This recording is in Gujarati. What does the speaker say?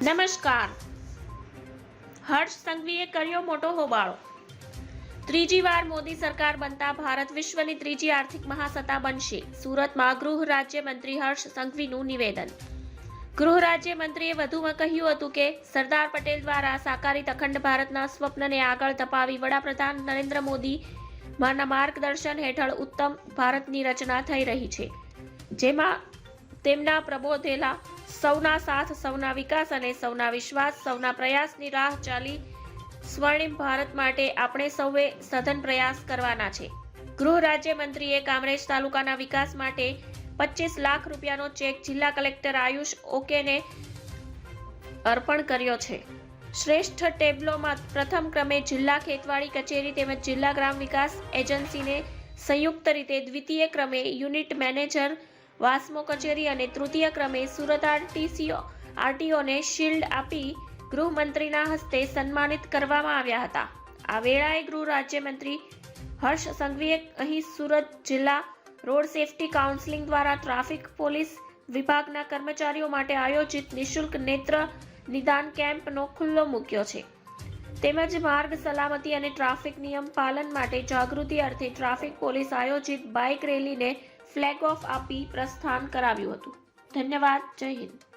નમસ્કાર. હર્ષ સંઘવીએ કર્યો મોટો હોબાળો. ત્રીજી વાર મોદી સરકાર બનતા ભારત વિશ્વની ત્રીજી આર્થિક મહાસત્તા બનશે. સુરતમાં ગૃહ રાજ્યમંત્રી હર્ષ સંઘવીનું નિવેદન. ગૃહ રાજ્યમંત્રીએ વધુમાં કહ્યું હતું કે સરદાર પટેલ દ્વારા સાકારિત અખંડ ભારતના સ્વપ્નને આગળ ધપાવી વડાપ્રધાન નરેન્દ્ર મોદીના માર્ગદર્શન હેઠળ ઉત્તમ ભારતની રચના થઈ રહી છે, જેમાં તેમના પ્રબોધેલા સૌના સાથ, સૌના વિકાસ અને સૌના વિશ્વાસ, સૌના પ્રયાસની રાહ ચાલી સ્વર્ણિમ ભારત માટે આપણે સૌએ સઘન પ્રયાસ કરવાના છે. ગૃહ રાજ્યમંત્રીએ કામરેજ તાલુકાના વિકાસ માટે 25 લાખ રૂપિયાનો ચેક જિલ્લા કલેક્ટર આયુષ ઓકેને અર્પણ કર્યો છે. શ્રેષ્ઠ ટેબ્લોમાં પ્રથમ ક્રમે જિલ્લા ખેતવાડી કચેરી તેમજ જિલ્લા ગ્રામ વિકાસ એજન્સીને સંયુક્ત રીતે, દ્વિતીય ક્રમે યુનિટ મેનેજર વાસ્મો કચેરી અને તૃતીય ક્રમે સુરત આરટીઓને શિલ્ડ આપી ગૃહમંત્રીના હસ્તે સન્માનિત કરવામાં આવ્યા હતા. આ વેળાએ ગૃહ રાજ્યમંત્રી હર્ષ સંઘવીએ અહીં સુરત જિલ્લા રોડ સેફટી કાઉન્સિલ દ્વારા ટ્રાફિક પોલીસ વિભાગના કર્મચારીઓ માટે આયોજિત નિઃશુલ્ક નેત્ર નિદાન કેમ્પનો ખુલ્લો મૂક્યો છે, તેમજ માર્ગ સલામતી અને ટ્રાફિક નિયમ પાલન માટે જાગૃતિ અર્થે ટ્રાફિક પોલીસ આયોજિત બાઇક રેલીને ફ્લેગ ઓફ આપી પ્રસ્થાન કરાવ્યું હતું. ધન્યવાદ. જય હિન્દ.